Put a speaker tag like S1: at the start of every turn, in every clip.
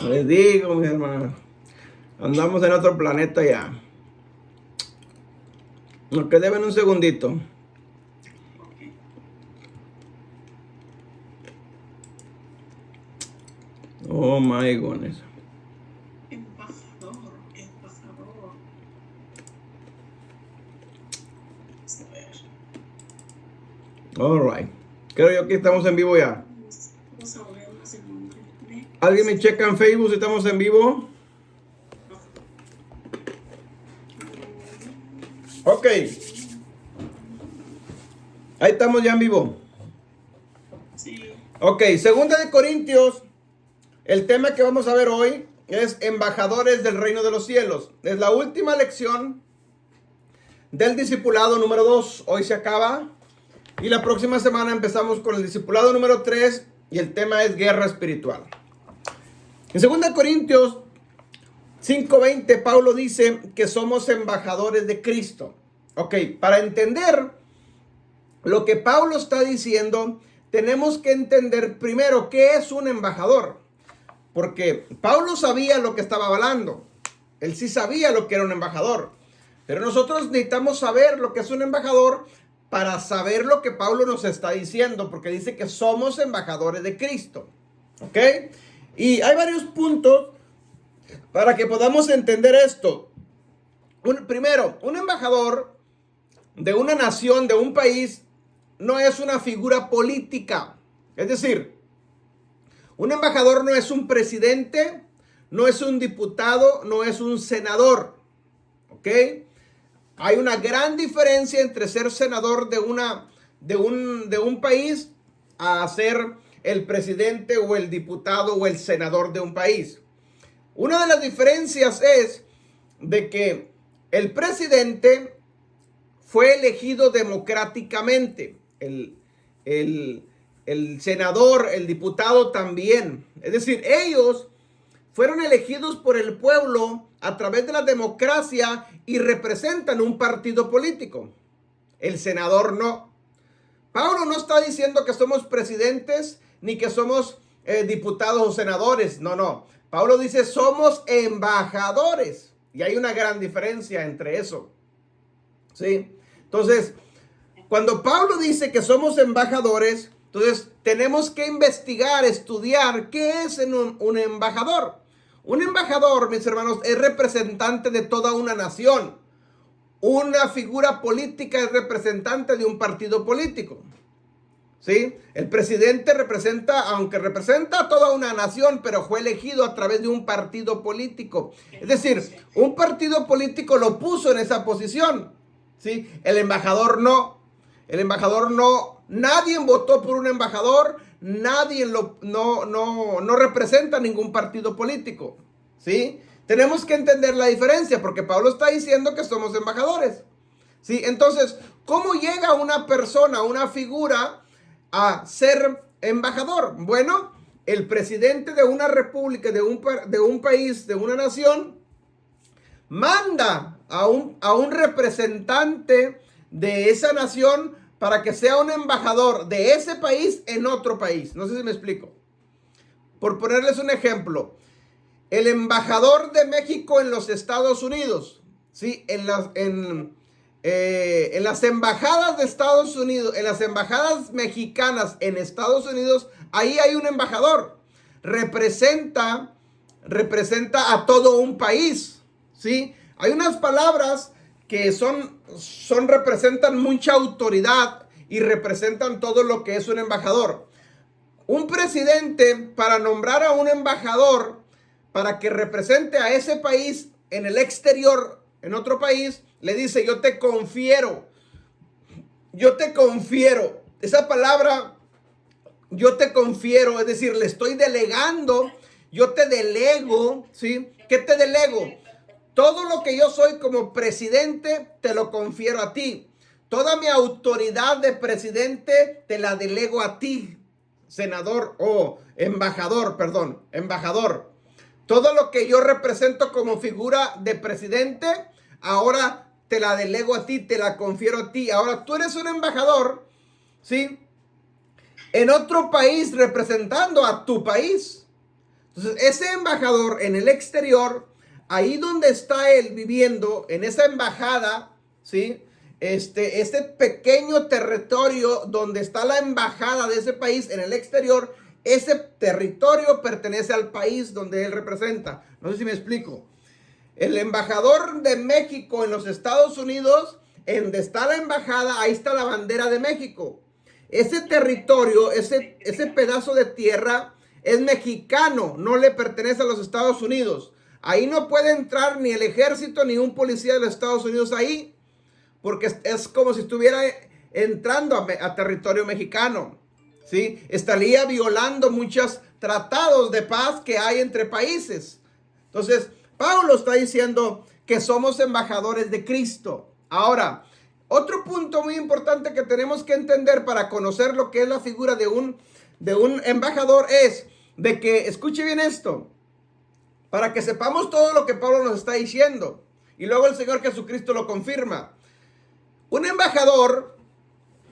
S1: Les digo, mis hermanos, andamos en otro planeta ya. Nos quedemos un segundito. Oh my goodness.
S2: Embajador, embajador. Vamos a ver.
S1: All right. Creo yo que estamos en vivo ya.
S2: Vamos a ver un segundo.
S1: ¿Alguien me checa en Facebook si estamos en vivo? Ok. Ahí estamos ya en vivo.
S2: Sí.
S1: Ok, segunda de Corintios. El tema que vamos a ver hoy es embajadores del reino de los cielos. Es la última lección del discipulado número 2. Hoy se acaba. Y la próxima semana empezamos con el discipulado número 3. Y el tema es guerra espiritual. En 2 Corintios 5:20, Pablo dice que somos embajadores de Cristo. Ok, para entender lo que Pablo está diciendo, tenemos que entender primero qué es un embajador. Porque Pablo sabía lo que estaba hablando. Él sí sabía lo que era un embajador. Pero nosotros necesitamos saber lo que es un embajador para saber lo que Pablo nos está diciendo. Porque dice que somos embajadores de Cristo. ¿Ok? Y hay varios puntos para que podamos entender esto. Primero, un embajador de una nación, de un país, no es una figura política. Es decir, un embajador no es un presidente, no es un diputado, no es un senador. ¿Ok? Hay una gran diferencia entre ser senador de un país a ser el presidente o el diputado o el senador de un país. Una de las diferencias es de que el presidente fue elegido democráticamente. El senador, el diputado también. Es decir, ellos fueron elegidos por el pueblo a través de la democracia y representan un partido político. El senador no. Pablo no está diciendo que somos presidentes ni que somos diputados o senadores. No, no. Pablo dice somos embajadores. Y hay una gran diferencia entre eso. ¿Sí? Entonces, cuando Pablo dice que somos embajadores, entonces tenemos que investigar, estudiar qué es un embajador. Un embajador, mis hermanos, es representante de toda una nación. Una figura política es representante de un partido político. ¿Sí? El presidente representa, aunque representa a toda una nación, pero fue elegido a través de un partido político. Es decir, un partido político lo puso en esa posición. ¿Sí? El embajador no. El embajador no. Nadie votó por un embajador. Nadie no representa ningún partido político. ¿Sí? Tenemos que entender la diferencia porque Pablo está diciendo que somos embajadores. ¿Sí? Entonces, ¿cómo llega una persona, una figura a ser embajador? Bueno, el presidente de una república, de un país, de una nación, manda a un representante de esa nación para que sea un embajador de ese país en otro país. No sé si me explico. Por ponerles un ejemplo, el embajador de México en los Estados Unidos, ¿sí? En las embajadas de Estados Unidos, en las embajadas mexicanas en Estados Unidos, ahí hay un embajador. Representa a todo un país, ¿sí? Hay unas palabras que representan mucha autoridad y representan todo lo que es un embajador. Un presidente, para nombrar a un embajador para que represente a ese país en el exterior, en otro país, le dice: yo te confiero. Esa palabra, yo te confiero, es decir, le estoy delegando, yo te delego, ¿sí? ¿Qué te delego? Todo lo que yo soy como presidente, te lo confiero a ti. Toda mi autoridad de presidente, te la delego a ti, senador o embajador. Todo lo que yo represento como figura de presidente, ahora te la delego a ti, te la confiero a ti. Ahora tú eres un embajador, ¿sí? En otro país representando a tu país. Entonces, ese embajador en el exterior, ahí donde está él viviendo, en esa embajada, ¿sí? Este pequeño territorio donde está la embajada de ese país en el exterior, ese territorio pertenece al país donde él representa. No sé si me explico. El embajador de México en los Estados Unidos, en donde está la embajada, ahí está la bandera de México. Ese territorio, ese pedazo de tierra es mexicano, no le pertenece a los Estados Unidos. Ahí no puede entrar ni el ejército ni un policía de los Estados Unidos ahí, porque es como si estuviera entrando a territorio mexicano, ¿sí? Estaría violando muchos tratados de paz que hay entre países. Entonces, Pablo está diciendo que somos embajadores de Cristo. Ahora, otro punto muy importante que tenemos que entender para conocer lo que es la figura de un embajador es de que, escuche bien esto, para que sepamos todo lo que Pablo nos está diciendo. Y luego el Señor Jesucristo lo confirma. Un embajador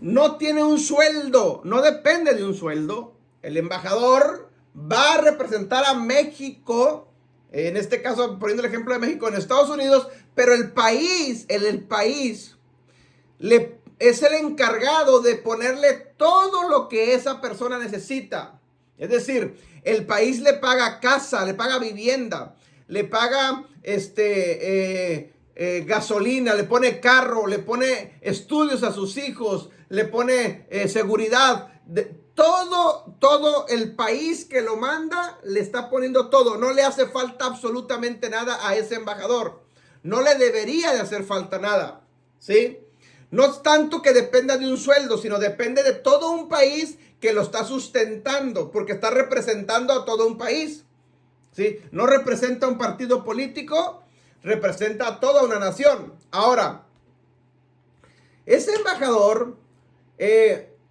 S1: no tiene un sueldo, no depende de un sueldo. El embajador va a representar a México, en este caso poniendo el ejemplo de México en Estados Unidos, pero el país es el encargado de ponerle todo lo que esa persona necesita. Es decir, el país le paga casa, le paga vivienda, le paga gasolina, le pone carro, le pone estudios a sus hijos, le pone seguridad. Todo el país que lo manda le está poniendo todo. No le hace falta absolutamente nada a ese embajador. No le debería de hacer falta nada, ¿sí? No es tanto que dependa de un sueldo, sino depende de todo un país que lo está sustentando, porque está representando a todo un país, ¿sí? No representa a un partido político, representa a toda una nación. Ahora, ese embajador,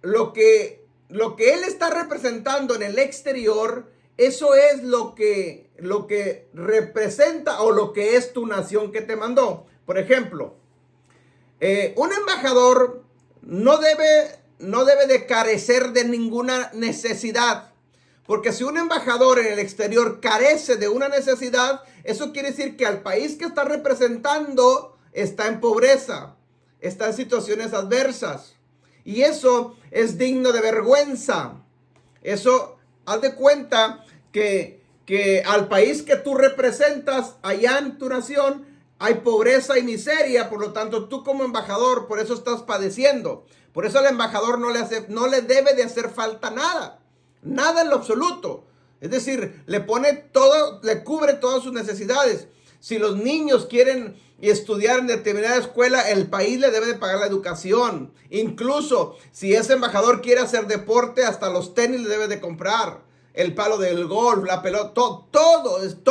S1: lo que él está representando en el exterior, eso es lo que representa o lo que es tu nación que te mandó. Por ejemplo, un embajador no debe de carecer de ninguna necesidad. Porque si un embajador en el exterior carece de una necesidad, eso quiere decir que al país que está representando está en pobreza, está en situaciones adversas. Y eso es digno de vergüenza. Eso, haz de cuenta que al país que tú representas, allá en tu nación, hay pobreza y miseria. Por lo tanto, tú como embajador, por eso estás padeciendo. Por eso al embajador no le debe de hacer falta nada. Nada en lo absoluto. Es decir, le pone todo, le cubre todas sus necesidades. Si los niños quieren estudiar en determinada escuela, el país le debe de pagar la educación. Incluso si ese embajador quiere hacer deporte, hasta los tenis le debe de comprar. El palo del golf, la pelota, todo es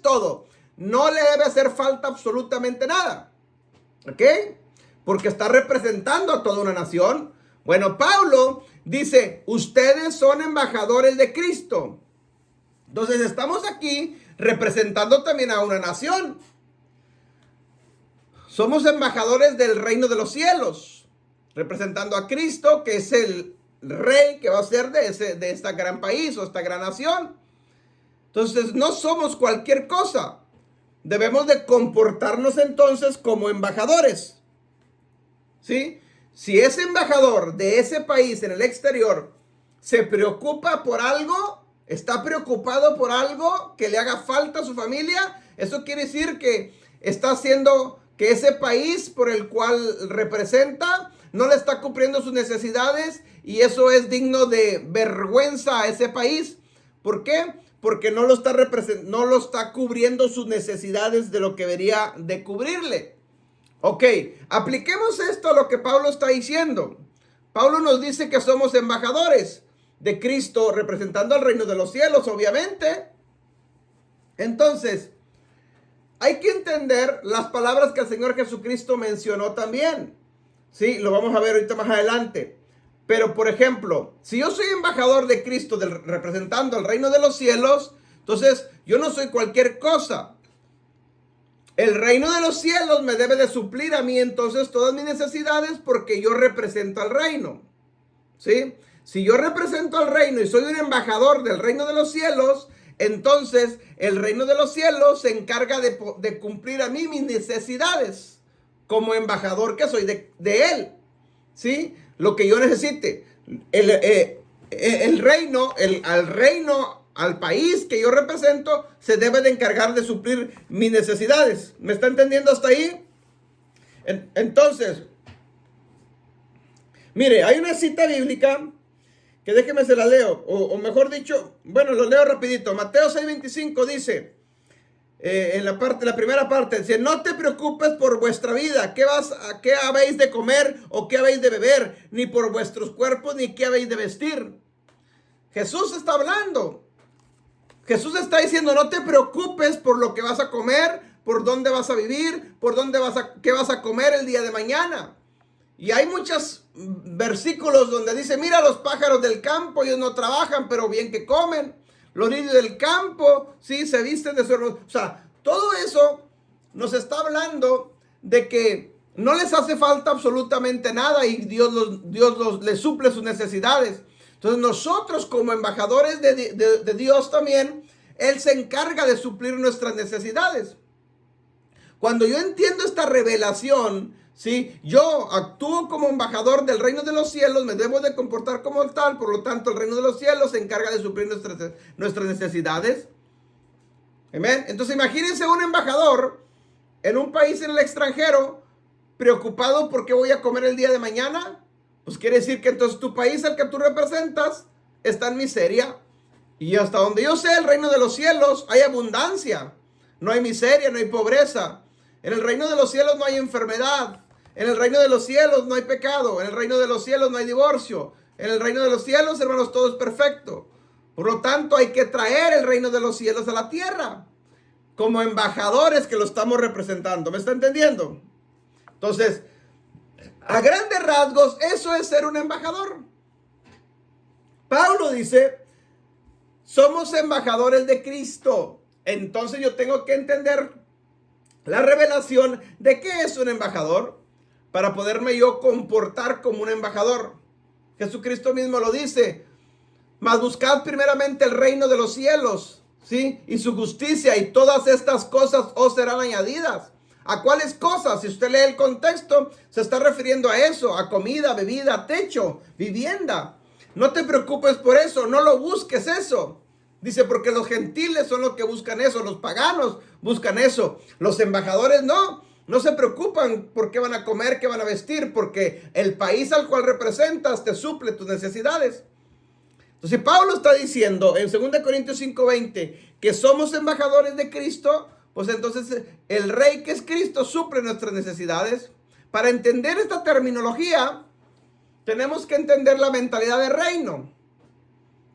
S1: todo. No le debe hacer falta absolutamente nada. ¿Ok? Porque está representando a toda una nación. Bueno, Pablo dice, ustedes son embajadores de Cristo. Entonces estamos aquí representando también a una nación. Somos embajadores del reino de los cielos, representando a Cristo, que es el rey que va a ser de este gran país o esta gran nación. Entonces no somos cualquier cosa. Debemos de comportarnos entonces como embajadores. ¿Sí? Si ese embajador de ese país en el exterior se preocupa por algo, está preocupado por algo que le haga falta a su familia, eso quiere decir que está haciendo que ese país por el cual representa no le está cumpliendo sus necesidades, y eso es digno de vergüenza a ese país. ¿Por qué? Porque no lo está cubriendo sus necesidades de lo que debería de cubrirle. Ok, apliquemos esto a lo que Pablo está diciendo. Pablo nos dice que somos embajadores de Cristo, representando al reino de los cielos, obviamente. Entonces, hay que entender las palabras que el Señor Jesucristo mencionó también. Sí, lo vamos a ver ahorita más adelante. Pero, por ejemplo, si yo soy embajador de Cristo, representando al reino de los cielos, entonces yo no soy cualquier cosa. El reino de los cielos me debe de suplir a mí entonces todas mis necesidades, porque yo represento al reino. ¿Sí? Si yo represento al reino y soy un embajador del reino de los cielos, entonces el reino de los cielos se encarga de cumplir a mí mis necesidades como embajador que soy de Él, ¿sí? Lo que yo necesite. El reino, al país que yo represento, se debe de encargar de suplir mis necesidades. ¿Me está entendiendo hasta ahí? Entonces, mire, hay una cita bíblica que déjeme se la leo, o mejor dicho, bueno, lo leo rapidito. Mateo 6:25 dice, en la primera parte, dice, no te preocupes por vuestra vida, qué habéis de comer o qué habéis de beber, ni por vuestros cuerpos, ni qué habéis de vestir. Jesús está hablando. Jesús está diciendo, no te preocupes por lo que vas a comer, por dónde vas a vivir, qué vas a comer el día de mañana. Y hay muchos versículos donde dice, mira los pájaros del campo, ellos no trabajan, pero bien que comen. Los niños del campo, sí, se visten de su hermosura. O sea, todo eso nos está hablando de que no les hace falta absolutamente nada y Dios les suple sus necesidades. Entonces nosotros como embajadores de Dios también, Él se encarga de suplir nuestras necesidades. Cuando yo entiendo esta revelación, ¿sí? Yo actúo como embajador del reino de los cielos, me debo de comportar como tal, por lo tanto el reino de los cielos se encarga de suplir nuestras necesidades. Amén. Entonces imagínense un embajador en un país en el extranjero preocupado por qué voy a comer el día de mañana. Pues quiere decir que entonces tu país al que tú representas está en miseria. Y hasta donde yo sé, el reino de los cielos hay abundancia. No hay miseria, no hay pobreza. En el reino de los cielos no hay enfermedad. En el reino de los cielos no hay pecado. En el reino de los cielos no hay divorcio. En el reino de los cielos, hermanos, todo es perfecto. Por lo tanto, hay que traer el reino de los cielos a la tierra. Como embajadores que lo estamos representando. ¿Me está entendiendo? Entonces, a grandes rasgos, eso es ser un embajador. Pablo dice, somos embajadores de Cristo. Entonces yo tengo que entender la revelación de qué es un embajador para poderme yo comportar como un embajador. Jesucristo mismo lo dice, mas buscad primeramente el reino de los cielos, ¿sí? Y su justicia, y todas estas cosas os serán añadidas. ¿A cuáles cosas? Si usted lee el contexto, se está refiriendo a eso, a comida, bebida, techo, vivienda. No te preocupes por eso, no lo busques eso. Dice, porque los gentiles son los que buscan eso, los paganos buscan eso. Los embajadores no se preocupan por qué van a comer, qué van a vestir, porque el país al cual representas te suple tus necesidades. Entonces Pablo está diciendo en 2 Corintios 5:20 que somos embajadores de Cristo, pues entonces el rey que es Cristo suple nuestras necesidades. Para entender esta terminología, tenemos que entender la mentalidad de reino.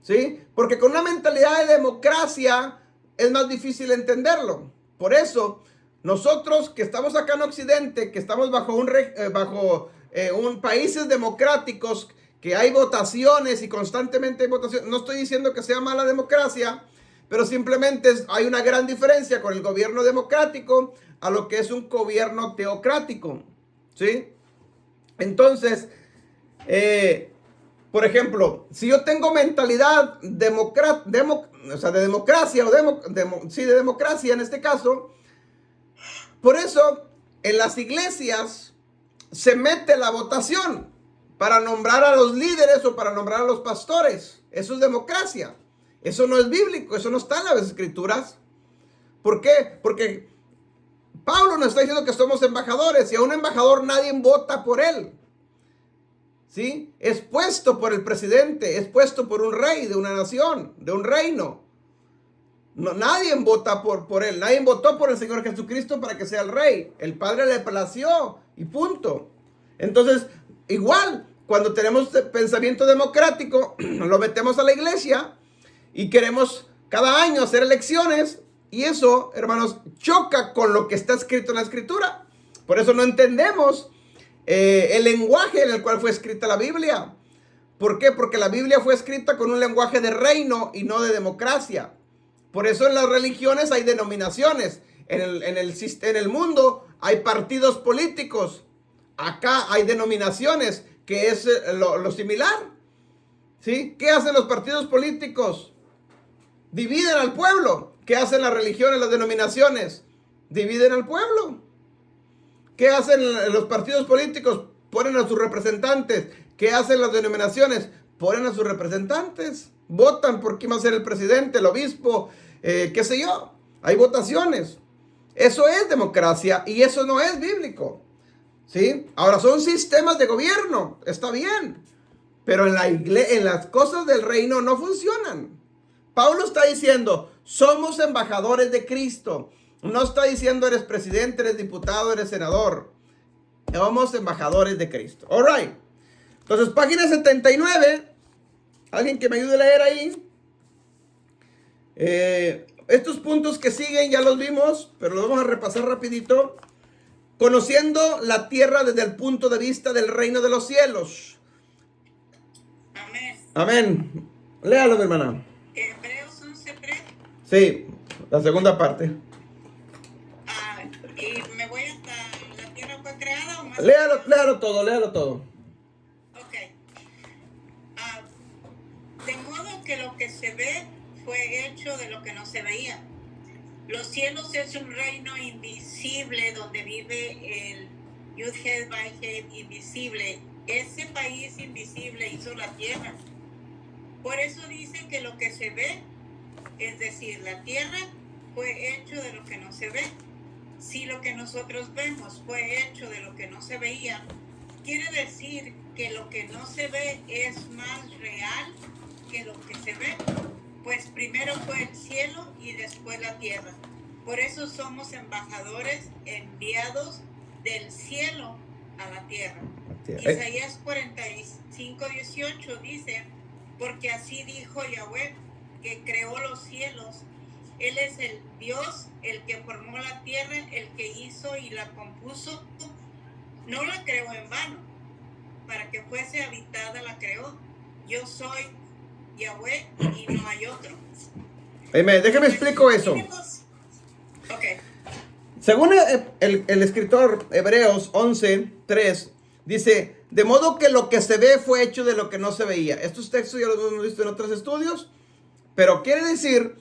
S1: ¿Sí? Porque con una mentalidad de democracia es más difícil entenderlo. Por eso, nosotros que estamos acá en Occidente, que estamos bajo países democráticos, que hay votaciones y constantemente hay votaciones, no estoy diciendo que sea mala democracia, pero simplemente hay una gran diferencia con el gobierno democrático a lo que es un gobierno teocrático. ¿Sí? Entonces, por ejemplo, si yo tengo mentalidad de democracia, de democracia en este caso, por eso en las iglesias se mete la votación para nombrar a los líderes o para nombrar a los pastores. Eso es democracia. Eso no es bíblico, eso no está en las escrituras. ¿Por qué? Porque Pablo nos está diciendo que somos embajadores y a un embajador nadie vota por él. ¿Sí? Es puesto por el presidente, es puesto por un rey de una nación, de un reino. No, nadie vota por él, nadie votó por el Señor Jesucristo para que sea el rey. El Padre le plació y punto. Entonces, igual, cuando tenemos pensamiento democrático, lo metemos a la iglesia y queremos cada año hacer elecciones y eso, hermanos, choca con lo que está escrito en la Escritura. Por eso no entendemos el lenguaje en el cual fue escrita la Biblia. ¿Por qué? Porque la Biblia fue escrita con un lenguaje de reino y no de democracia. Por eso en las religiones hay denominaciones. En el mundo hay partidos políticos. Acá hay denominaciones, que es lo similar. ¿Sí? ¿Qué hacen los partidos políticos? Dividen al pueblo. ¿Qué hacen las religiones, las denominaciones? Dividen al pueblo. ¿Qué hacen los partidos políticos? Ponen a sus representantes. ¿Qué hacen las denominaciones? Ponen a sus representantes. Votan por quién va a ser el presidente, el obispo, qué sé yo. Hay votaciones. Eso es democracia y eso no es bíblico. ¿Sí? Ahora son sistemas de gobierno. Está bien. Pero en las cosas del reino no funcionan. Pablo está diciendo, somos embajadores de Cristo. No está diciendo eres presidente, eres diputado, eres senador. Somos embajadores de Cristo. All right. Entonces, página 79. Alguien que me ayude a leer ahí. Estos puntos que siguen ya los vimos, pero los vamos a repasar rapidito. Conociendo la tierra desde el punto de vista del reino de los cielos.
S2: Amén.
S1: Amén. Léalo, mi hermana.
S2: Hebreos 11:3.
S1: Sí, la segunda parte.
S2: Y me voy hasta la tierra fue creada o más.
S1: Léalo todo.
S2: Ok. De modo que lo que se ve fue hecho de lo que no se veía. Los cielos es un reino invisible donde vive el Yud-Heh Vah-Heh invisible. Ese país invisible hizo la tierra. Por eso dicen que lo que se ve, es decir, la tierra, fue hecho de lo que no se ve. Si lo que nosotros vemos fue hecho de lo que no se veía, quiere decir que lo que no se ve es más real que lo que se ve. Pues primero fue el cielo y después la tierra. Por eso somos embajadores enviados del cielo a la tierra. Isaías 45:18 dice, porque así dijo Yahweh, que creó los cielos. Él es el Dios, el que formó la tierra, el que hizo y la compuso. No la creó en vano, para que fuese habitada la creó. Yo soy Yahweh y no hay otro.
S1: Déjame explico eso.
S2: Ok.
S1: Según el escritor Hebreos 11:3, dice, de modo que lo que se ve fue hecho de lo que no se veía. Estos textos ya los hemos visto en otros estudios, pero quiere decir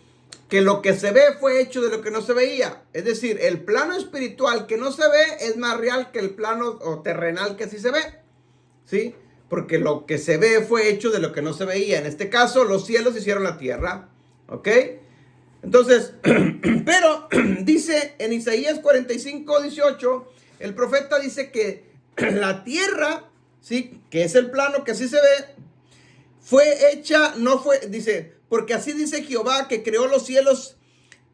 S1: que lo que se ve fue hecho de lo que no se veía. Es decir, el plano espiritual que no se ve es más real que el plano terrenal que sí se ve. ¿Sí? Porque lo que se ve fue hecho de lo que no se veía. En este caso, los cielos hicieron la tierra. ¿Ok? Entonces, pero dice en Isaías 45:18, el profeta dice que la tierra, ¿sí? Que es el plano que sí se ve, fue hecha, no fue, dice, porque así dice Jehová que creó los cielos,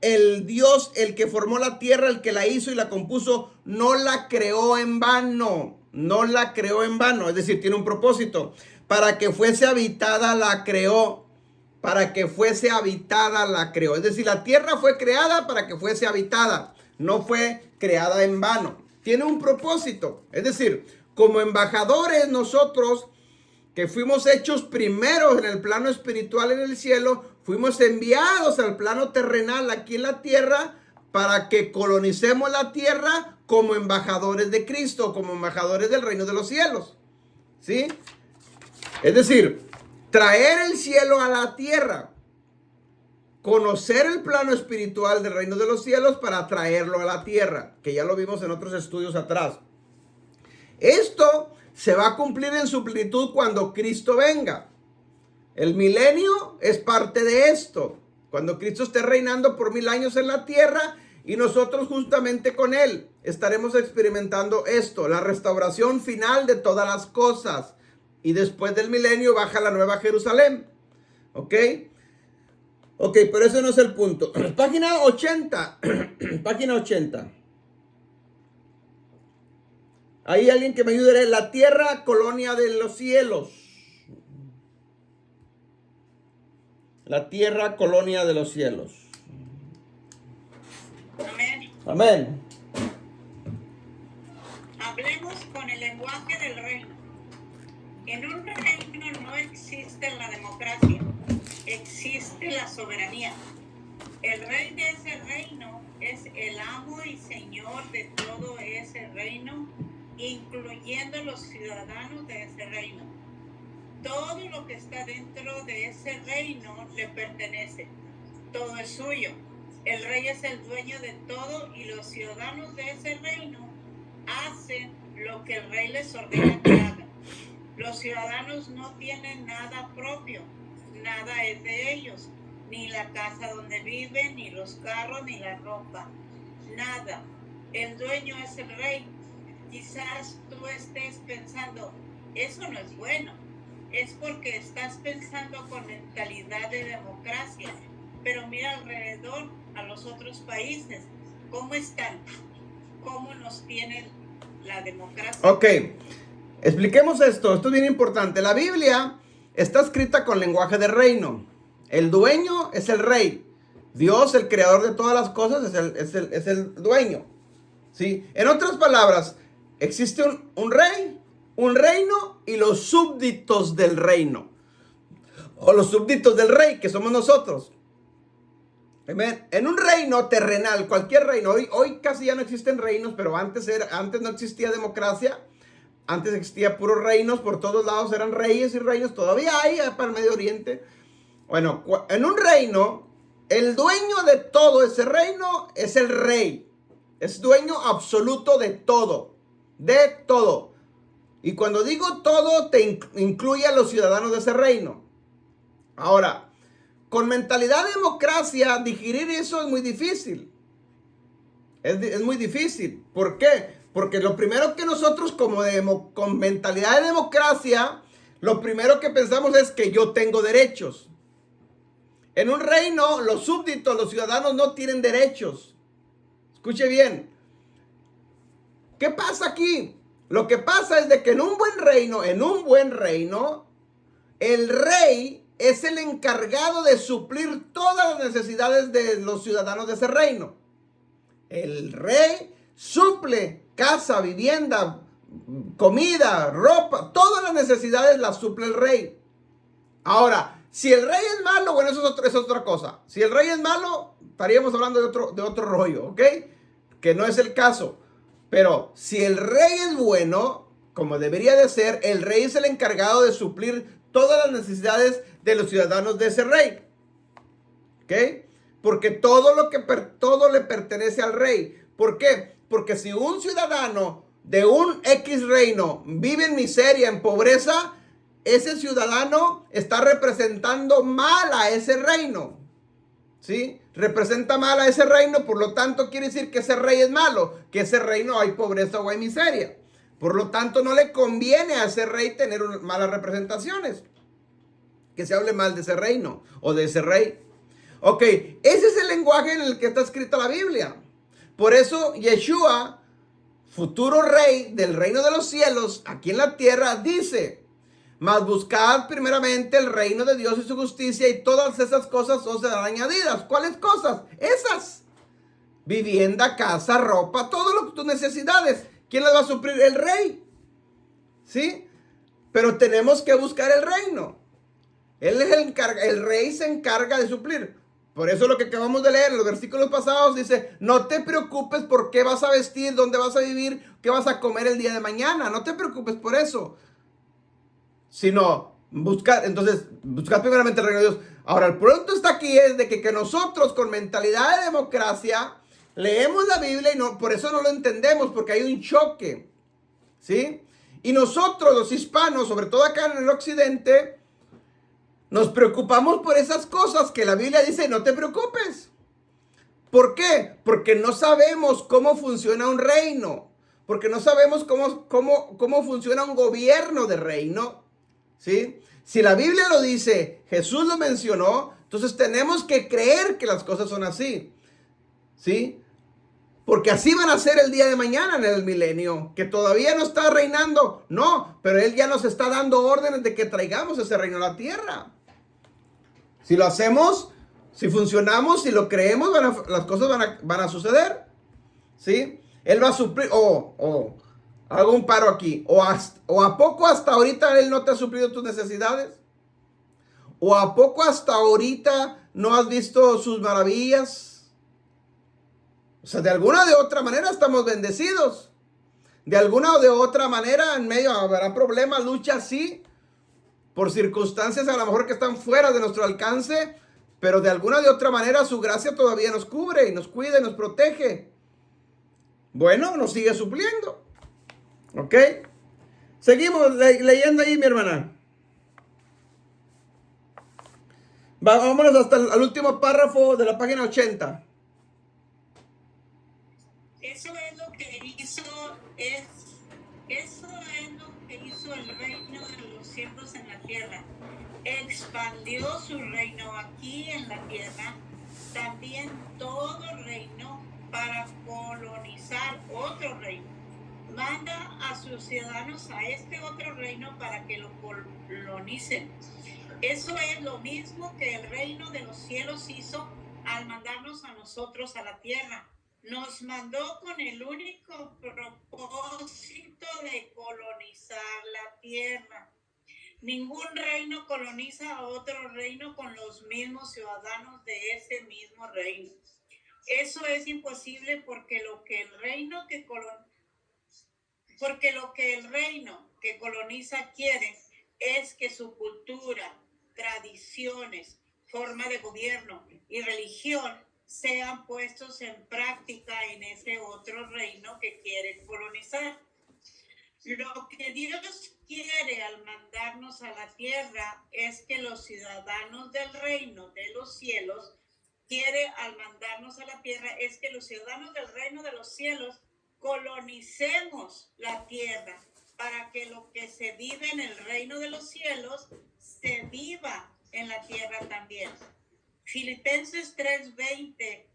S1: el Dios, el que formó la tierra, el que la hizo y la compuso, no la creó en vano. No la creó en vano, es decir, tiene un propósito. Para que fuese habitada la creó. Para que fuese habitada la creó. Es decir, la tierra fue creada para que fuese habitada. No fue creada en vano. Tiene un propósito. Es decir, como embajadores nosotros, que fuimos hechos primeros en el plano espiritual en el cielo, fuimos enviados al plano terrenal aquí en la tierra para que colonicemos la tierra como embajadores de Cristo, como embajadores del reino de los cielos. ¿Sí? Es decir, traer el cielo a la tierra, conocer el plano espiritual del reino de los cielos para traerlo a la tierra, que ya lo vimos en otros estudios atrás. Esto se va a cumplir en su plenitud cuando Cristo venga. El milenio es parte de esto. Cuando Cristo esté reinando por 1000 años en la tierra y nosotros justamente con Él estaremos experimentando esto, la restauración final de todas las cosas. Y después del milenio baja la nueva Jerusalén. ¿Ok? Ok, pero ese no es el punto. Página 80. Página 80. Hay alguien que me ayude. La tierra, colonia de los cielos. La tierra, colonia de los cielos.
S2: Amén.
S1: Amén.
S2: Hablemos con el lenguaje del reino. En un reino no existe la democracia, existe la soberanía. El rey de ese reino es el amo y señor de todo ese reino, incluyendo los ciudadanos de ese reino. Todo lo que está dentro de ese reino le pertenece. todo es suyo. El rey es el dueño de todo y los ciudadanos de ese reino hacen lo que el rey les ordena que hagan. Los ciudadanos no tienen nada propio, nada es de ellos, ni la casa donde viven, ni los carros, ni la ropa, nada. El dueño es el rey. Quizás tú estés pensando, eso no es bueno. Es porque estás pensando con mentalidad de democracia. Pero mira alrededor a los otros países, ¿cómo están? ¿Cómo nos tienen la democracia?
S1: Ok, expliquemos esto es bien importante. La Biblia está escrita con lenguaje de reino. El dueño es el rey. Dios, el creador de todas las cosas, es el dueño. ¿Sí? En otras palabras, existe un rey, un reino y los súbditos del reino. O los súbditos del rey, que somos nosotros. En un reino terrenal, cualquier reino, hoy casi ya no existen reinos, pero antes no existía democracia, antes existía puros reinos, por todos lados eran reyes y reinos, todavía hay para el Medio Oriente. Bueno, en un reino, el dueño de todo ese reino es el rey, es dueño absoluto de todo, de todo. Y cuando digo todo, te incluye a los ciudadanos de ese reino. Ahora, con mentalidad de democracia, digerir eso es muy difícil. Es muy difícil. ¿Por qué? Porque lo primero que nosotros con mentalidad de democracia, lo primero que pensamos es que yo tengo derechos. En un reino, los súbditos, los ciudadanos no tienen derechos. Escuche bien. ¿Qué pasa aquí? Lo que pasa es de que en un buen reino, el rey es el encargado de suplir todas las necesidades de los ciudadanos de ese reino. El rey suple casa, vivienda, comida, ropa, todas las necesidades las suple el rey. Ahora, si el rey es malo, bueno, eso es otra cosa. Si el rey es malo, estaríamos hablando de otro rollo, ¿ok? Que no es el caso. Pero si el rey es bueno, como debería de ser, el rey es el encargado de suplir todas las necesidades de los ciudadanos de ese rey. ¿Ok? Porque todo le pertenece al rey. ¿Por qué? Porque si un ciudadano de un X reino vive en miseria, en pobreza, ese ciudadano está representando mal a ese reino. ¿Sí? Representa mal a ese reino, por lo tanto quiere decir que ese rey es malo, que ese reino hay pobreza o hay miseria. Por lo tanto, no le conviene a ese rey tener malas representaciones. Que se hable mal de ese reino o de ese rey. Ok, ese es el lenguaje en el que está escrita la Biblia. Por eso Yeshua, futuro rey del reino de los cielos, aquí en la tierra, dice: mas buscad primeramente el reino de Dios y su justicia, y todas esas cosas os serán añadidas. ¿Cuáles cosas? Esas. Vivienda, casa, ropa, todo lo que tus necesidades. ¿Quién las va a suplir? El rey. ¿Sí? Pero tenemos que buscar el reino. Él es el rey se encarga de suplir. Por eso lo que acabamos de leer en los versículos pasados dice: no te preocupes por qué vas a vestir, dónde vas a vivir, qué vas a comer el día de mañana. No te preocupes por eso. Sino buscar primeramente el reino de Dios. Ahora, el punto está aquí es de que nosotros con mentalidad de democracia leemos la Biblia y por eso no lo entendemos, porque hay un choque. ¿Sí? Y nosotros los hispanos, sobre todo acá en el occidente, nos preocupamos por esas cosas que la Biblia dice: no te preocupes. ¿Por qué? Porque no sabemos cómo funciona un reino. Porque no sabemos cómo funciona un gobierno de reino. ¿Sí? Si la Biblia lo dice, Jesús lo mencionó, entonces tenemos que creer que las cosas son así. ¿Sí? Porque así van a ser el día de mañana en el milenio, que todavía no está reinando. No, pero Él ya nos está dando órdenes de que traigamos ese reino a la tierra. Si lo hacemos, si funcionamos, si lo creemos, las cosas van a suceder. ¿Sí? Él va a suplir. Hago un paro aquí. ¿O a poco hasta ahorita Él no te ha suplido tus necesidades? ¿O a poco hasta ahorita no has visto sus maravillas? O sea, de alguna o de otra manera estamos bendecidos. De alguna o de otra manera, en medio habrá problemas, luchas, sí. Por circunstancias a lo mejor que están fuera de nuestro alcance, pero de alguna de otra manera su gracia todavía nos cubre y nos cuida y nos protege. Bueno, nos sigue supliendo. ¿Ok? Seguimos leyendo ahí, mi hermana. Vámonos hasta el último párrafo de la página 80.
S2: Eso es lo que hizo, eso es lo que hizo el reino de los cielos en la tierra. Expandió su reino aquí en la tierra, también todo reino para colonizar otro reino. Manda a sus ciudadanos a este otro reino para que lo colonicen. Eso es lo mismo que el reino de los cielos hizo al mandarnos a nosotros a la tierra. Nos mandó con el único propósito de colonizar la tierra. Ningún reino coloniza a otro reino con los mismos ciudadanos de ese mismo reino. Eso es imposible porque lo que el reino que coloniza quiere es que su cultura, tradiciones, forma de gobierno y religión sean puestos en práctica en ese otro reino que quiere colonizar. Lo que Dios quiere al mandarnos a la tierra es que los ciudadanos del reino de los cielos, colonicemos la tierra para que lo que se vive en el reino de los cielos se viva en la tierra también. Filipenses 3:20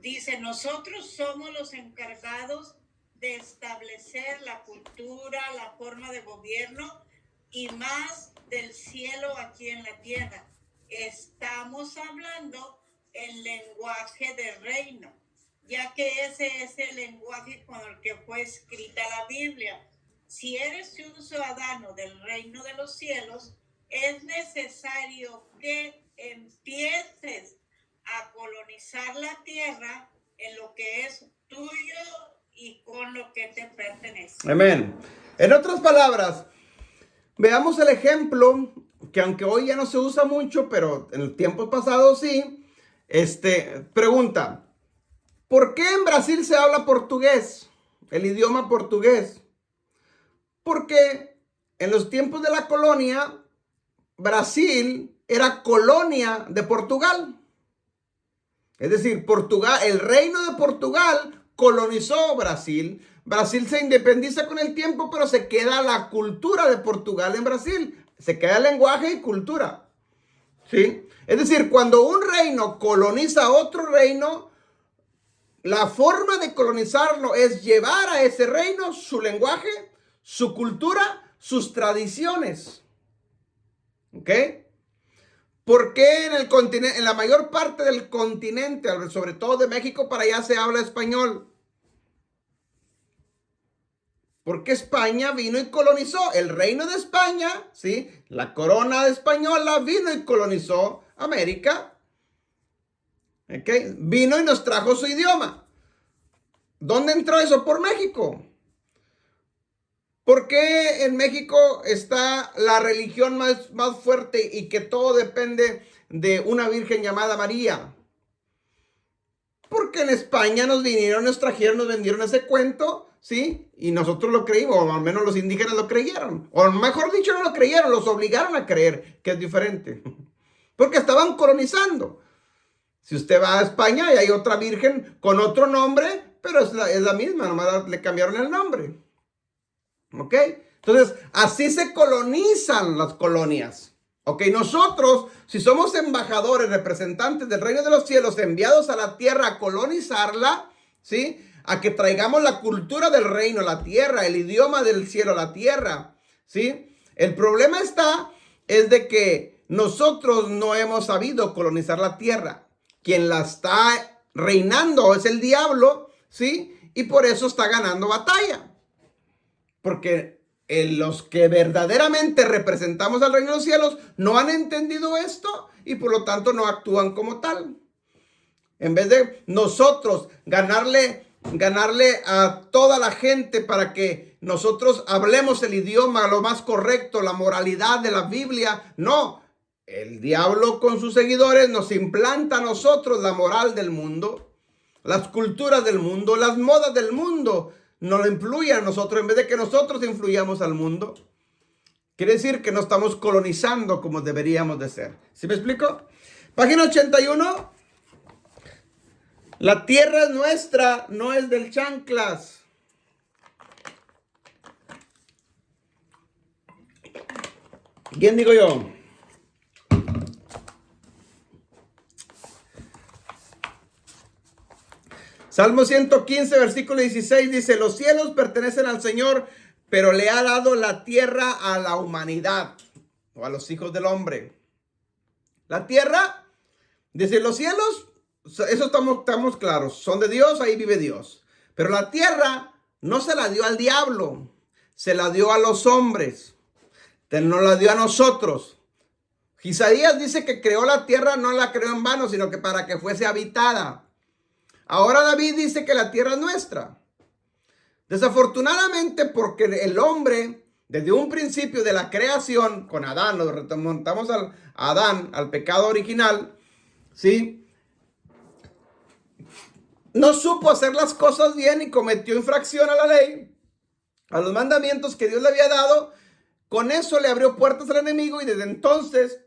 S2: dice, nosotros somos los encargados de establecer la cultura, la forma de gobierno y más del cielo aquí en la tierra. Estamos hablando el lenguaje del reino, ya que ese es el lenguaje con el que fue escrita la Biblia. Si eres un ciudadano del reino de los cielos, es necesario que empieces a colonizar la tierra en lo que es tuyo y con lo que te pertenece.
S1: Amén. En otras palabras, veamos el ejemplo que aunque hoy ya no se usa mucho, pero en el tiempo pasado sí. Pregunta, ¿por qué en Brasil se habla portugués? El idioma portugués. Porque en los tiempos de la colonia, Brasil era colonia de Portugal. Es decir, Portugal, el reino de Portugal colonizó Brasil. Brasil se independiza con el tiempo, pero se queda la cultura de Portugal en Brasil. Se queda el lenguaje y cultura. ¿Sí? Es decir, cuando un reino coloniza otro reino, la forma de colonizarlo es llevar a ese reino su lenguaje, su cultura, sus tradiciones. ¿Ok? ¿Por qué en el continente, en la mayor parte del continente, sobre todo de México para allá, se habla español? Porque España vino y colonizó. El reino de España, ¿sí? La corona española vino y colonizó América. ¿Ok? Vino y nos trajo su idioma. ¿Dónde entró eso? Por México. ¿Por qué en México está la religión más fuerte y que todo depende de una virgen llamada María? Porque en España nos vinieron, nos trajeron, nos vendieron ese cuento, ¿sí? Y nosotros lo creímos, o al menos los indígenas lo creyeron. O mejor dicho, no lo creyeron, los obligaron a creer, que es diferente. Porque estaban colonizando. Si usted va a España y hay otra virgen con otro nombre, pero es la misma, nomás le cambiaron el nombre. ¿Ok? Entonces, así se colonizan las colonias. ¿Ok? Nosotros, si somos embajadores, representantes del reino de los cielos, enviados a la tierra a colonizarla, ¿sí? A que traigamos la cultura del reino, la tierra, el idioma del cielo, la tierra, ¿sí? El problema es de que nosotros no hemos sabido colonizar la tierra. Quien la está reinando es el diablo, ¿sí? Y por eso está ganando batalla. Porque los que verdaderamente representamos al reino de los cielos no han entendido esto y por lo tanto no actúan como tal. En vez de nosotros ganarle a toda la gente para que nosotros hablemos el idioma lo más correcto, la moralidad de la Biblia, no. el diablo con sus seguidores nos implanta a nosotros la moral del mundo, las culturas del mundo, las modas del mundo. Nos lo influye a nosotros en vez de que nosotros influyamos al mundo. Quiere decir que no estamos colonizando como deberíamos de ser. ¿Sí me explico? Página 81. La tierra es nuestra, no es del chanclas. ¿Quién digo yo? Salmo 115, versículo 16 dice: los cielos pertenecen al Señor, pero le ha dado la tierra a la humanidad o a los hijos del hombre. La tierra, dice, los cielos, eso estamos claros, son de Dios, ahí vive Dios. Pero la tierra no se la dio al diablo, se la dio a los hombres, nos la dio a nosotros. Isaías dice que creó la tierra, no la creó en vano, sino que para que fuese habitada. Ahora David dice que la tierra es nuestra. Desafortunadamente, porque el hombre, desde un principio de la creación, con Adán, nos remontamos a Adán, al pecado original, ¿sí? No supo hacer las cosas bien y cometió infracción a la ley, a los mandamientos que Dios le había dado. Con eso le abrió puertas al enemigo y desde entonces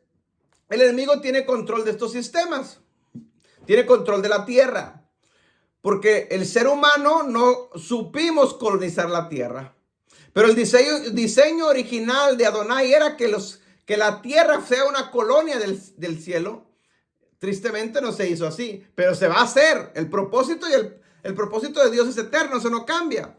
S1: el enemigo tiene control de estos sistemas, tiene control de la tierra. Porque el ser humano no supimos colonizar la tierra. Pero el diseño original de Adonai era que la tierra sea una colonia del cielo. Tristemente no se hizo así, pero se va a hacer. El propósito el propósito de Dios es eterno, eso no cambia.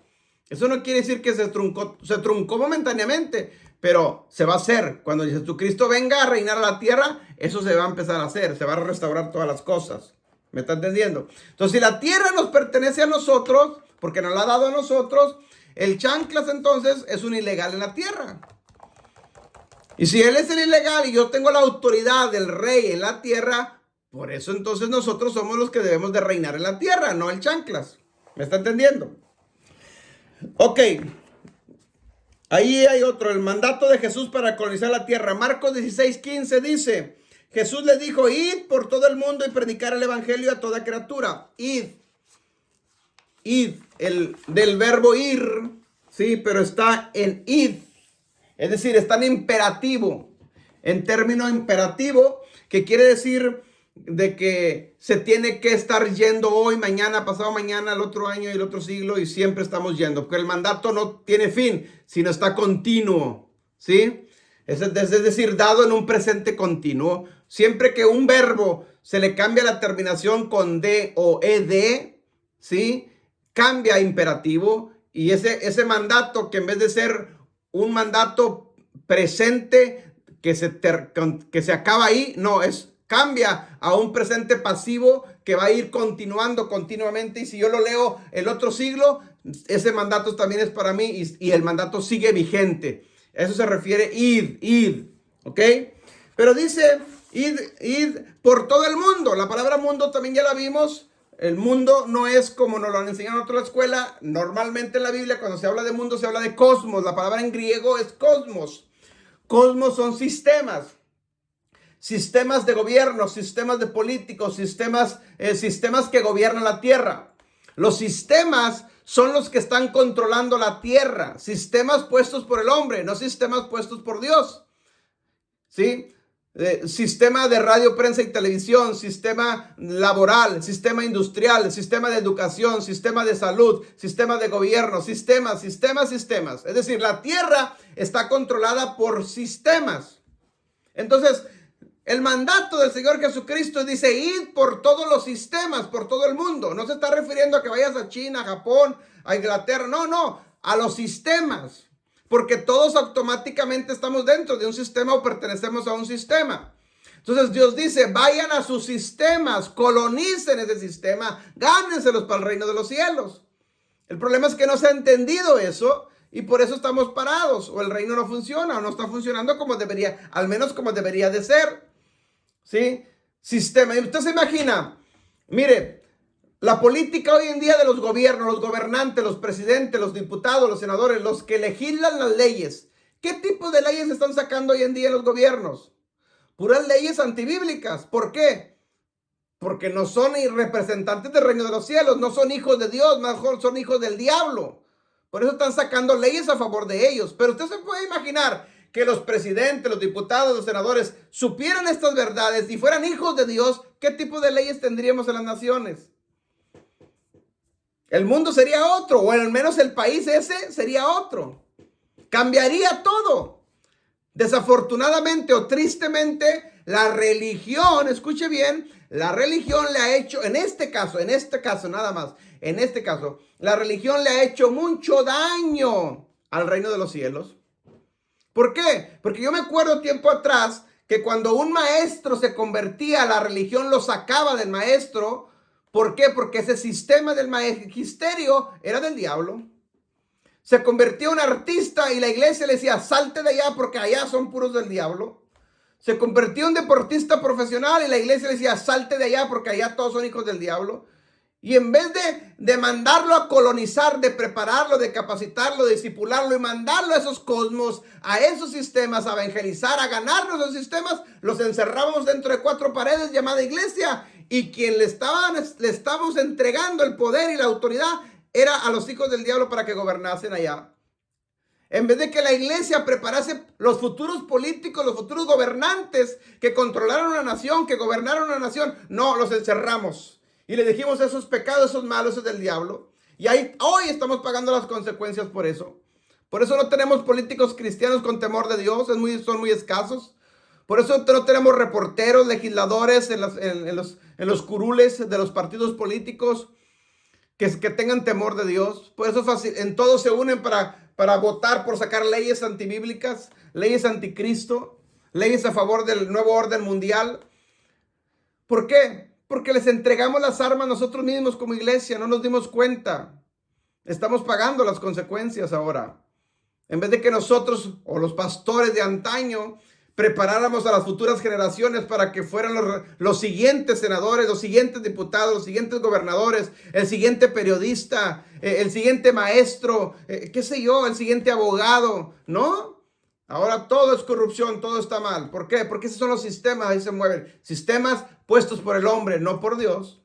S1: Eso no quiere decir que se truncó momentáneamente, pero se va a hacer. Cuando Jesucristo venga a reinar a la tierra, eso se va a empezar a hacer, se va a restaurar todas las cosas. ¿Me está entendiendo? Entonces, si la tierra nos pertenece a nosotros, porque nos la ha dado a nosotros, el chanclas entonces es un ilegal en la tierra. Y si él es el ilegal y yo tengo la autoridad del rey en la tierra, por eso entonces nosotros somos los que debemos de reinar en la tierra, no el chanclas. ¿Me está entendiendo? Ok. Ahí hay otro, el mandato de Jesús para colonizar la tierra. Marcos 16:15 dice: Jesús le dijo: id por todo el mundo y predicar el evangelio a toda criatura. Id. Id, del verbo ir, sí, pero está en id. Es decir, está en imperativo. En término imperativo, que quiere decir de que se tiene que estar yendo hoy, mañana, pasado mañana, el otro año y el otro siglo, y siempre estamos yendo. Porque el mandato no tiene fin, sino está continuo, ¿sí? Es decir, dado en un presente continuo. Siempre que un verbo se le cambia la terminación con D o ED, ¿sí? Cambia a imperativo. Y ese mandato, que en vez de ser un mandato presente que se acaba ahí, no, cambia a un presente pasivo que va a ir continuando continuamente. Y si yo lo leo el otro siglo, ese mandato también es para mí y el mandato sigue vigente. Eso se refiere id, ¿ok? Pero dice id por todo el mundo. La palabra mundo también ya la vimos. El mundo no es como nos lo han enseñado en otra escuela. Normalmente en la Biblia, cuando se habla de mundo, se habla de cosmos. La palabra en griego es cosmos. Cosmos son sistemas. Sistemas de gobierno, sistemas de políticos, sistemas que gobiernan la tierra. Los sistemas son los que están controlando la tierra. Sistemas puestos por el hombre, no sistemas puestos por Dios. ¿Sí? Sistema de radio, prensa y televisión, sistema laboral, sistema industrial, sistema de educación, sistema de salud, sistema de gobierno, sistemas. Es decir, la tierra está controlada por sistemas. Entonces, el mandato del Señor Jesucristo dice: id por todos los sistemas, por todo el mundo. No se está refiriendo a que vayas a China, a Japón, a Inglaterra. No, a los sistemas. Porque todos automáticamente estamos dentro de un sistema o pertenecemos a un sistema. Entonces Dios dice: vayan a sus sistemas, colonicen ese sistema, gánenselos para el reino de los cielos. El problema es que no se ha entendido eso y por eso estamos parados. O el reino no funciona o no está funcionando como debería, al menos como debería de ser. ¿Sí? Sistema. Y usted se imagina, mire, la política hoy en día de los gobiernos, los gobernantes, los presidentes, los diputados, los senadores, los que legislan las leyes. ¿Qué tipo de leyes están sacando hoy en día en los gobiernos? puras leyes antibíblicas. ¿Por qué? Porque no son representantes del reino de los cielos, no son hijos de Dios, mejor son hijos del diablo. Por eso están sacando leyes a favor de ellos. Pero usted se puede imaginar que los presidentes, los diputados, los senadores supieran estas verdades y fueran hijos de Dios, ¿qué tipo de leyes tendríamos en las naciones? El mundo sería otro, o al menos el país ese sería otro. Cambiaría todo. Desafortunadamente o tristemente, la religión, escuche bien, la religión le ha hecho, en este caso nada más, en este caso, la religión le ha hecho mucho daño al reino de los cielos. ¿Por qué? Porque yo me acuerdo tiempo atrás que cuando un maestro se convertía, la religión lo sacaba del maestro. ¿Por qué? Porque ese sistema del magisterio era del diablo. Se convertía un artista y la iglesia le decía, salte de allá porque allá son puros del diablo. Se convirtió un deportista profesional y la iglesia le decía, salte de allá porque allá todos son hijos del diablo. Y en vez de mandarlo a colonizar, de prepararlo, de capacitarlo, de discipularlo y mandarlo a esos cosmos, a esos sistemas, a evangelizar, a ganarnos los sistemas, los encerrábamos dentro de 4 paredes llamada iglesia. Y quien le estábamos entregando el poder y la autoridad era a los hijos del diablo para que gobernasen allá. En vez de que la iglesia preparase los futuros políticos, los futuros gobernantes que controlaron una nación, que gobernaron una nación, no, los encerramos. Y le dijimos esos pecados, esos malos, esos del diablo. Y ahí hoy estamos pagando las consecuencias por eso. Por eso no tenemos políticos cristianos con temor de Dios, son muy escasos. Por eso no tenemos reporteros, legisladores en los curules de los partidos políticos que tengan temor de Dios. Por eso en todos se unen para votar por sacar leyes antibíblicas, leyes anticristo, leyes a favor del nuevo orden mundial. ¿Por qué? Porque les entregamos las armas nosotros mismos como iglesia, no nos dimos cuenta. Estamos pagando las consecuencias ahora. En vez de que nosotros o los pastores de antaño preparáramos a las futuras generaciones para que fueran los siguientes senadores, los siguientes diputados, los siguientes gobernadores, el siguiente periodista, el siguiente maestro, qué sé yo, el siguiente abogado, ¿no? Ahora todo es corrupción, todo está mal. ¿Por qué? Porque esos son los sistemas, ahí se mueven. Sistemas puestos por el hombre, no por Dios.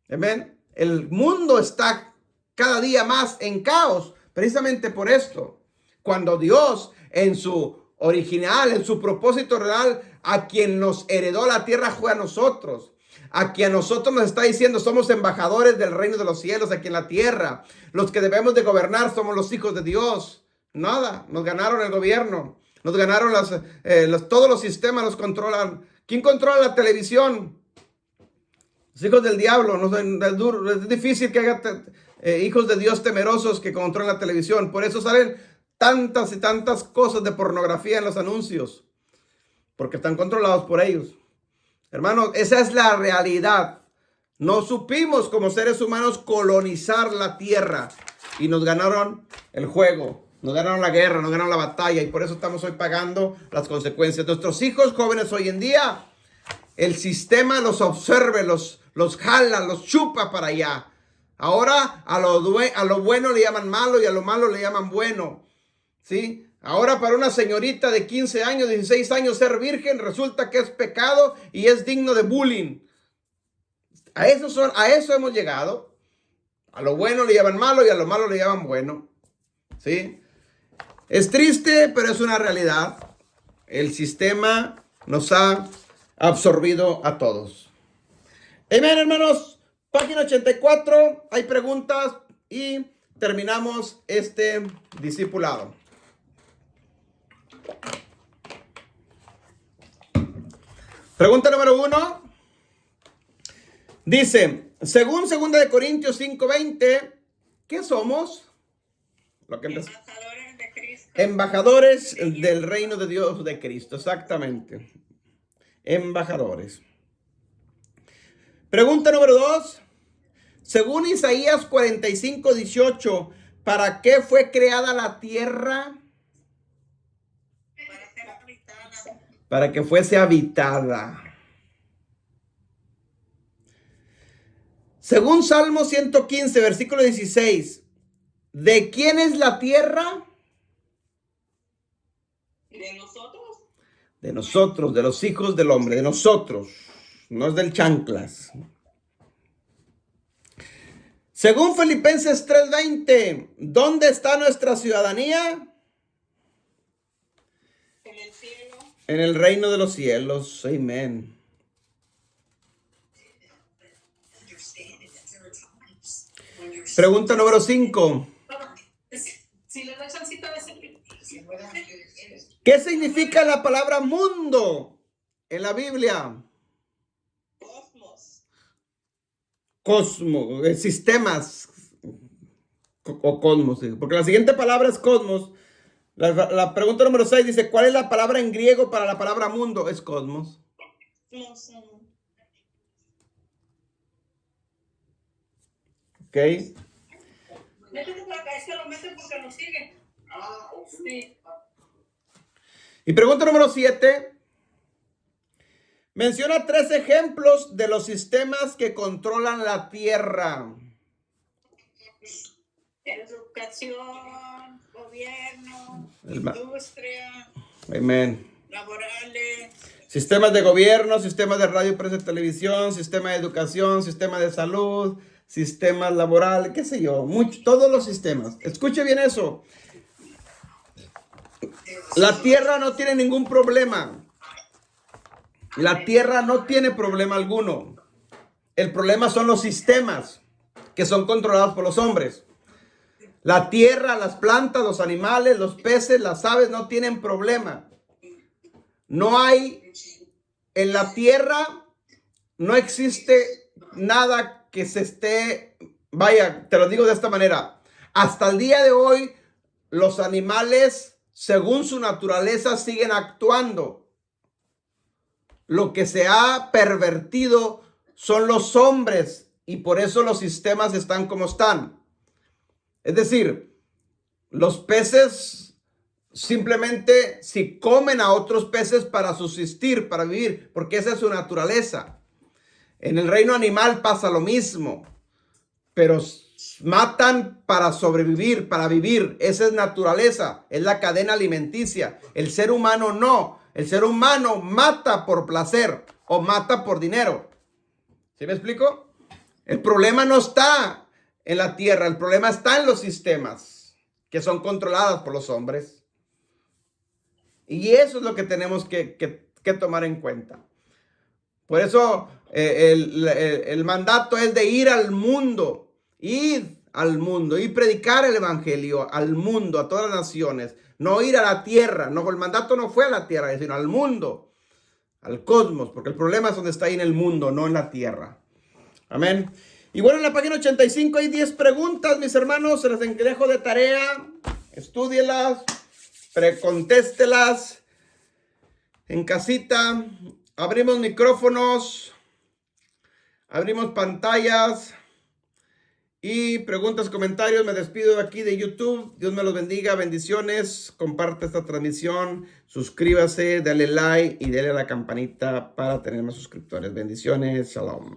S1: Amén. El mundo está cada día más en caos, precisamente por esto. Cuando Dios en su original, en su propósito real, a quien nos heredó la tierra fue a nosotros. A quien a nosotros nos está diciendo somos embajadores del reino de los cielos aquí en la tierra. Los que debemos de gobernar somos los hijos de Dios. Nada, nos ganaron el gobierno, nos ganaron todos los sistemas, nos controlan. ¿Quién controla la televisión? Los hijos del diablo. Es difícil que haya hijos de Dios temerosos que controlen la televisión. Por eso salen tantas y tantas cosas de pornografía en los anuncios, porque están controlados por ellos. Hermanos, esa es la realidad. No supimos como seres humanos colonizar la tierra y nos ganaron el juego. Nos ganaron la guerra, nos ganaron la batalla y por eso estamos hoy pagando las consecuencias. Nuestros hijos jóvenes hoy en día, el sistema los absorbe, los jala, los chupa para allá. Ahora a lo bueno le llaman malo y a lo malo le llaman bueno. ¿Sí? Ahora para una señorita de 15 años, 16 años ser virgen resulta que es pecado y es digno de bullying. A eso hemos llegado. A lo bueno le llaman malo y a lo malo le llaman bueno. ¿Sí? Es triste, pero es una realidad. El sistema nos ha absorbido a todos. Amén, hermanos. Página 84. Hay preguntas y terminamos este discipulado. Pregunta número 1. Dice, según 2 de Corintios 5:20, ¿qué somos?
S2: Embajadores de Cristo.
S1: Embajadores del reino de Dios de Cristo, exactamente. Embajadores. Pregunta número 2. Según Isaías 45:18, ¿para qué fue creada la tierra?
S2: Para ser habitada.
S1: Para que fuese habitada. Según Salmo 115, versículo 16, ¿de quién es la tierra?
S2: ¿De nosotros?
S1: De nosotros, de los hijos del hombre, de nosotros. No es del chanclas. Según Filipenses 3:20, ¿dónde está nuestra ciudadanía?
S2: En el cielo.
S1: En el reino de los cielos. Amén. Pregunta número 5. ¿Qué significa la palabra mundo en la Biblia? Cosmos, sistemas o cosmos, sí, porque la siguiente palabra es cosmos. La pregunta número 6 dice, ¿cuál es la palabra en griego para la palabra mundo? Es cosmos. Ok. Y pregunta número 7. Menciona 3 ejemplos de los sistemas que controlan la Tierra.
S2: Educación, gobierno, industria,
S1: amén,
S2: laborales.
S1: Sistemas de gobierno, sistemas de radio, prensa y televisión, sistema de educación, sistema de salud, sistemas laborales, qué sé yo, todos los sistemas. Escuche bien eso. La Tierra no tiene ningún problema. La Tierra no tiene problema alguno. El problema son los sistemas que son controlados por los hombres. La Tierra, las plantas, los animales, los peces, las aves no tienen problema. No hay, en la Tierra no existe nada que se esté, vaya, te lo digo de esta manera. Hasta el día de hoy, los animales, según su naturaleza, siguen actuando. Lo que se ha pervertido son los hombres y por eso los sistemas están como están. Es decir, los peces simplemente si comen a otros peces para subsistir, para vivir, porque esa es su naturaleza. En el reino animal pasa lo mismo, pero matan para sobrevivir, para vivir. Esa es naturaleza, es la cadena alimenticia. El ser humano no. El ser humano mata por placer o mata por dinero. ¿Sí me explico? El problema no está en la tierra, el problema está en los sistemas que son controlados por los hombres. Y eso es lo que tenemos que tomar en cuenta. Por eso el mandato es de ir al mundo, ir al mundo y predicar el evangelio al mundo, a todas las naciones. No ir a la tierra, no, el mandato no fue a la tierra, sino al mundo, al cosmos, porque el problema es donde está ahí en el mundo, no en la tierra. Amén. Y bueno, en la página 85 hay 10 preguntas, mis hermanos, se las dejo de tarea, estúdielas, contéstelas en casita. Abrimos micrófonos, abrimos pantallas. Y preguntas, comentarios, me despido de aquí de YouTube. Dios me los bendiga, bendiciones. Comparte esta transmisión, suscríbase, dale like y dale a la campanita para tener más suscriptores. Bendiciones, shalom.